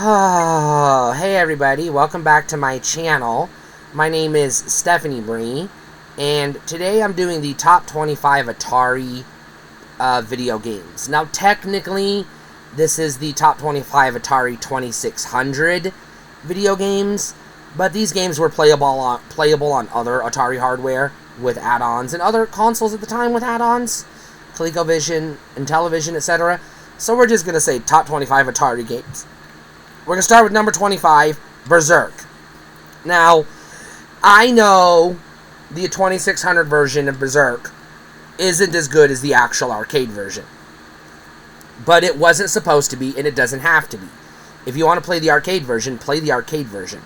Oh, hey everybody, welcome back to my channel. My name is Stephanie Bree, and today I'm doing the top 25 Atari video games. Now, technically, this is the top 25 Atari 2600 video games, but these games were playable on other Atari hardware with add-ons, and other consoles at the time with add-ons, ColecoVision, Intellivision, etc. So we're just going to say top 25 Atari games. We're going to start with number 25, Berserk. Now, I know the 2600 version of Berserk isn't as good as the actual arcade version. But it wasn't supposed to be, and it doesn't have to be. If you want to play the arcade version, play the arcade version.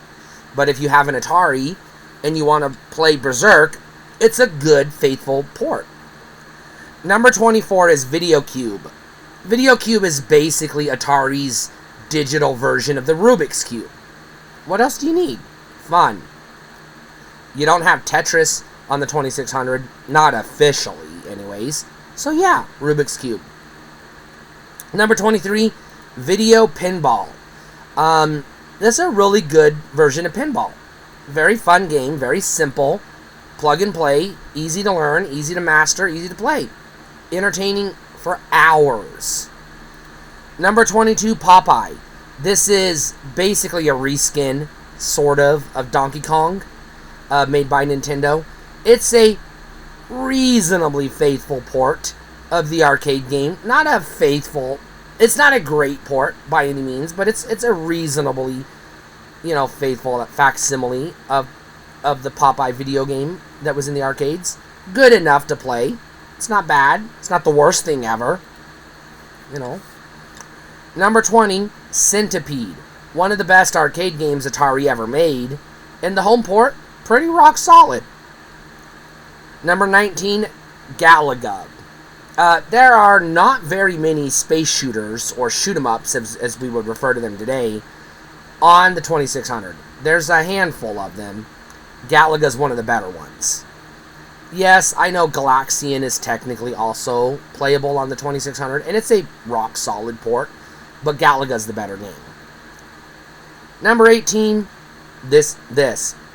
But if you have an Atari and you want to play Berserk, it's a good, faithful port. Number 24 is VideoCube. VideoCube is basically Atari's digital version of the Rubik's Cube. What else do you need? Fun. You don't have Tetris on the 2600, not officially anyways. So yeah, Rubik's Cube. Number 23, Video Pinball. This is a really good version of pinball. Very fun game, very simple, plug and play, easy to learn, easy to master, easy to play. Entertaining for hours. Number 22, Popeye. This is basically a reskin, sort of Donkey Kong, made by Nintendo. It's a reasonably faithful port of the arcade game. It's not a great port by any means, but it's a reasonably, faithful facsimile of the Popeye video game that was in the arcades. Good enough to play. It's not bad. It's not the worst thing ever. Number 20, Centipede. One of the best arcade games Atari ever made. And the home port, pretty rock solid. Number 19, Galaga. There are not very many space shooters, or shoot-em-ups, as we would refer to them today, on the 2600. There's a handful of them. Galaga's one of the better ones. Yes, I know Galaxian is technically also playable on the 2600, and it's a rock-solid port, but Galaga's the better game. Number 18, this.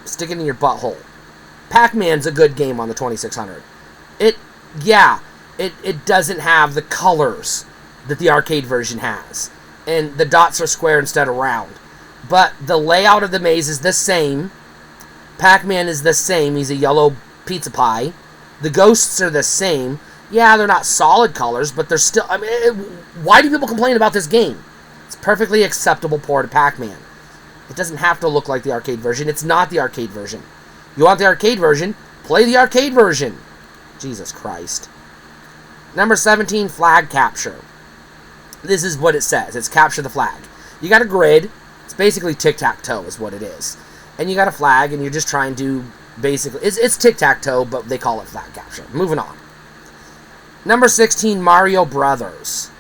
Stick it in your butthole. Pac-Man's a good game on the 2600. It doesn't have the colors that the arcade version has. And the dots are square instead of round. But the layout of the maze is the same. Pac-Man is the same. He's a yellow pizza pie. The ghosts are the same. Yeah, they're not solid colors, but they're still... why do people complain about this game? It's a perfectly acceptable port of Pac-Man. It doesn't have to look like the arcade version. It's not the arcade version. You want the arcade version? Play the arcade version. Jesus Christ. Number 17, Flag Capture. This is what it says. It's capture the flag. You got a grid. It's basically tic-tac-toe is what it is. And you got a flag, and you're just trying to basically... It's tic-tac-toe, but they call it flag capture. Moving on. Number 16, Mario Brothers.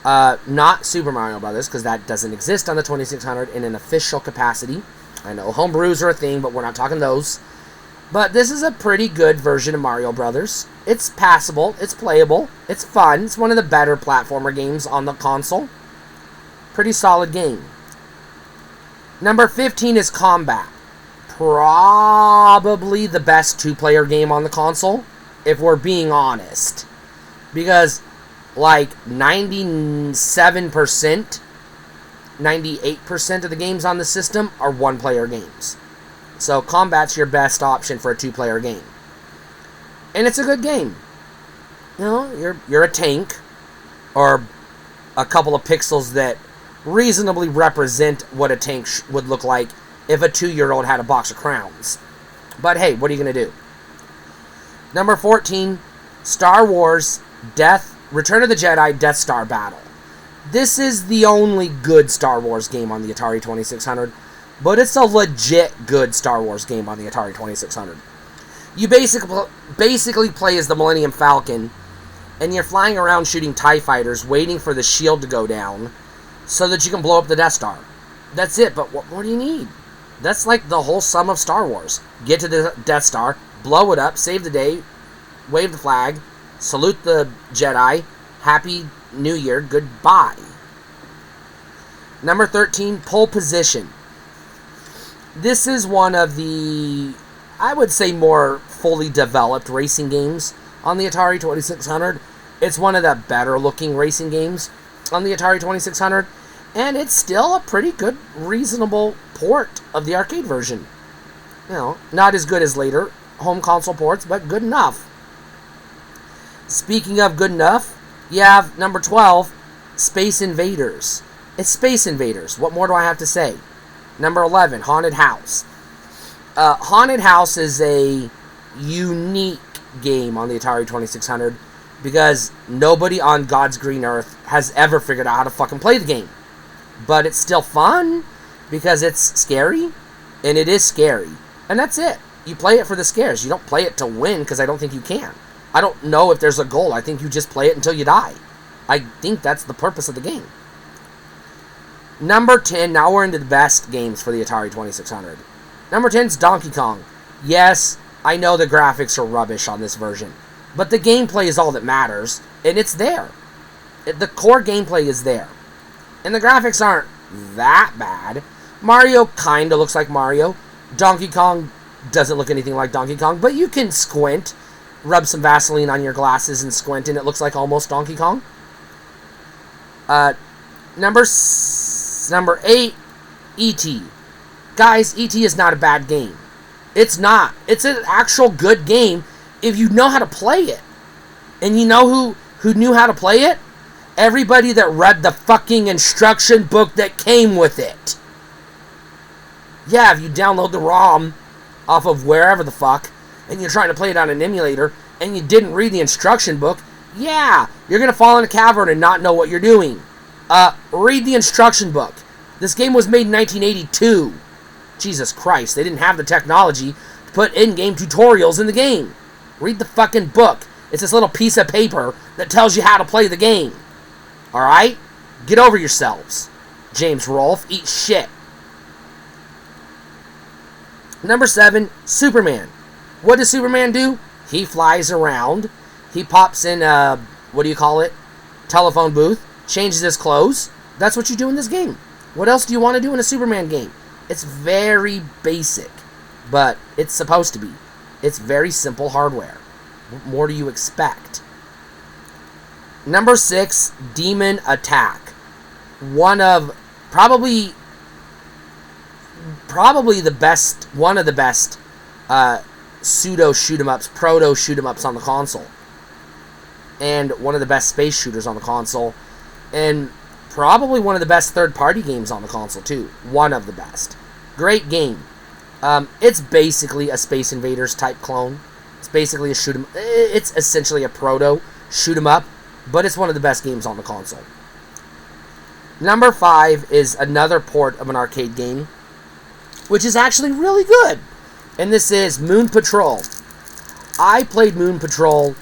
Not Super Mario Brothers, because that doesn't exist on the 2600 in an official capacity. I know homebrews are a thing, but we're not talking those. But this is a pretty good version of Mario Brothers. It's passable, it's playable, it's fun. It's one of the better platformer games on the console. Pretty solid game. Number 15 is Combat. Probably the best two-player game on the console, if we're being honest. Because, 97%, 98% of the games on the system are one-player games. So Combat's your best option for a two-player game. And it's a good game. You're a tank, or a couple of pixels that reasonably represent what a tank would look like if a 2-year-old had a box of crowns. But hey, what are you going to do? Number 14, Star Wars Return of the Jedi Death Star Battle. This is the only good Star Wars game on the Atari 2600, but it's a legit good Star Wars game on the Atari 2600. You basically play as the Millennium Falcon, and you're flying around shooting TIE fighters, waiting for the shield to go down, so that you can blow up the Death Star. That's it, but what more do you need? That's like the whole sum of Star Wars. Get to the Death Star, blow it up, save the day, wave the flag, salute the Jedi, Happy New Year, goodbye. Number 13, Pole Position. This is one of the, I would say, more fully developed racing games on the Atari 2600. It's one of the better looking racing games on the Atari 2600, and it's still a pretty good, reasonable port of the arcade version. You know, not as good as later home console ports, but good enough. Speaking of good enough, you have number 12, Space Invaders. It's Space Invaders. What more do I have to say? Number 11, Haunted House. Haunted House is a unique game on the Atari 2600 because nobody on God's green earth has ever figured out how to fucking play the game. But it's still fun because it's scary, and it is scary. And that's it. You play it for the scares. You don't play it to win because I don't think you can. I don't know if there's a goal. I think you just play it until you die. I think that's the purpose of the game. Number 10, now we're into the best games for the Atari 2600. Number 10 is Donkey Kong. Yes, I know the graphics are rubbish on this version, but the gameplay is all that matters, and it's there. The core gameplay is there. And the graphics aren't that bad. Mario kind of looks like Mario. Donkey Kong doesn't look anything like Donkey Kong, but you can squint, rub some Vaseline on your glasses and squint, and it looks like almost Donkey Kong. Number 8, E.T. Guys, E.T. is not a bad game. It's not. It's an actual good game if you know how to play it. And you know who knew how to play it? Everybody that read the fucking instruction book that came with it. Yeah, if you download the ROM off of wherever the fuck, and you're trying to play it on an emulator, and you didn't read the instruction book, yeah, you're going to fall in a cavern and not know what you're doing. Read the instruction book. This game was made in 1982. Jesus Christ, they didn't have the technology to put in-game tutorials in the game. Read the fucking book. It's this little piece of paper that tells you how to play the game. Alright? Get over yourselves. James Rolfe, eat shit. Number 7, Superman. What does Superman do? He flies around. He pops in a, what do you call it? Telephone booth. Changes his clothes. That's what you do in this game. What else do you want to do in a Superman game? It's very basic, but it's supposed to be. It's very simple hardware. What more do you expect? Number 6, Demon Attack. One of probably the best, one of the best pseudo shoot 'em ups, proto shoot 'em ups on the console, and one of the best space shooters on the console, and probably one of the best third-party games on the console too. One of the best. Great game. It's basically a Space Invaders type clone. It's basically a shoot 'em. It's essentially a proto shoot 'em up, but it's one of the best games on the console. Number 5 is another port of an arcade game, which is actually really good. And this is Moon Patrol. I played Moon Patrol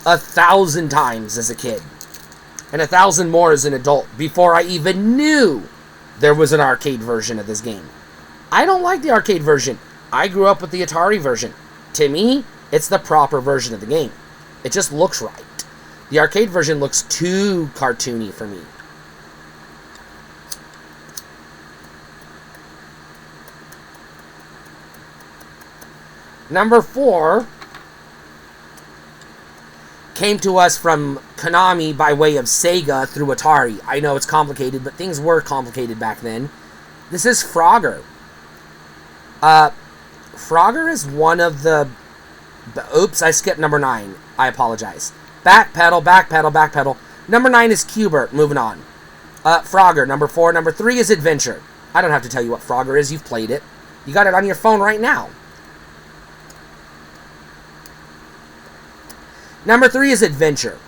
1,000 times as a kid, and 1,000 more as an adult, before I even knew there was an arcade version of this game. I don't like the arcade version. I grew up with the Atari version. To me, it's the proper version of the game. It just looks right. The arcade version looks too cartoony for me. Number 4 came to us from Konami by way of Sega through Atari. I know it's complicated, but things were complicated back then. This is Frogger. Frogger is one of the... Oops, I skipped number 9. I apologize. Backpedal, backpedal, backpedal. Number 9 is Qbert. Moving on. Frogger, number 4. Number 3 is Adventure. I don't have to tell you what Frogger is. You've played it. You got it on your phone right now. Number 3 is Adventure.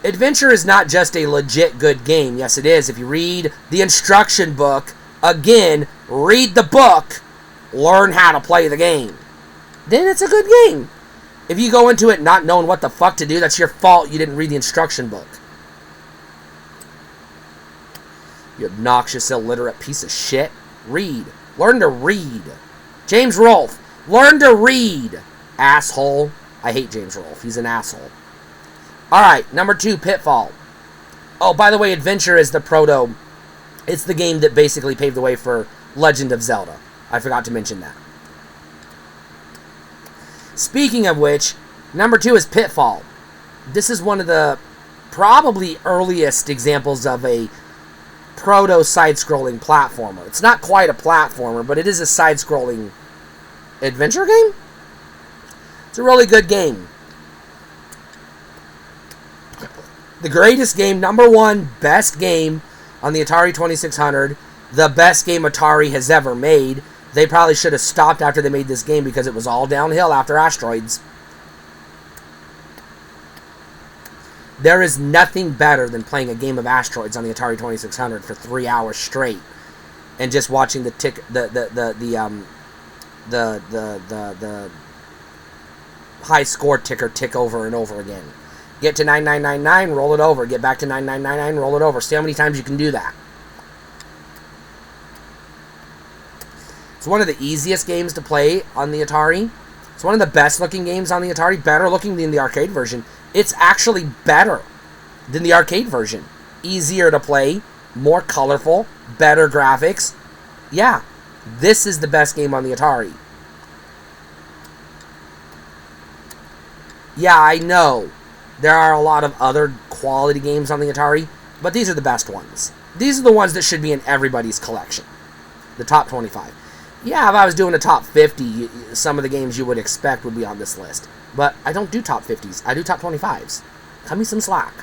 Adventure is not just a legit good game. Yes, it is. If you read the instruction book, again, read the book, learn how to play the game, then it's a good game. If you go into it not knowing what the fuck to do, that's your fault. You didn't read the instruction book. You obnoxious, illiterate piece of shit. Read. Learn to read. James Rolfe, learn to read, asshole. I hate James Rolfe. He's an asshole. Alright, number 2, Pitfall. Oh, by the way, Adventure is the proto It's the game that basically paved the way for Legend of Zelda. I forgot to mention that. Speaking of which, number 2 is Pitfall. This is one of the probably earliest examples of a proto side-scrolling platformer. It's not quite a platformer, but it is a side-scrolling adventure game. It's a really good game. The greatest game, number 1, best game on the Atari 2600, the best game Atari has ever made. They probably should have stopped after they made this game because it was all downhill after Asteroids. There is nothing better than playing a game of Asteroids on the Atari 2600 for 3 hours straight and just watching the high score ticker tick over and over again. Get to 9999, roll it over. Get back to 9999, roll it over. See how many times you can do that. It's one of the easiest games to play on the Atari. It's one of the best looking games on the Atari. Better looking than the arcade version. It's actually better than the arcade version. Easier to play, more colorful, better graphics. Yeah, this is the best game on the Atari. Yeah, I know there are a lot of other quality games on the Atari, but these are the best ones. These are the ones that should be in everybody's collection. The top 25. Yeah, if I was doing a top 50, some of the games you would expect would be on this list. But I don't do top 50s. I do top 25s. Cut me some slack.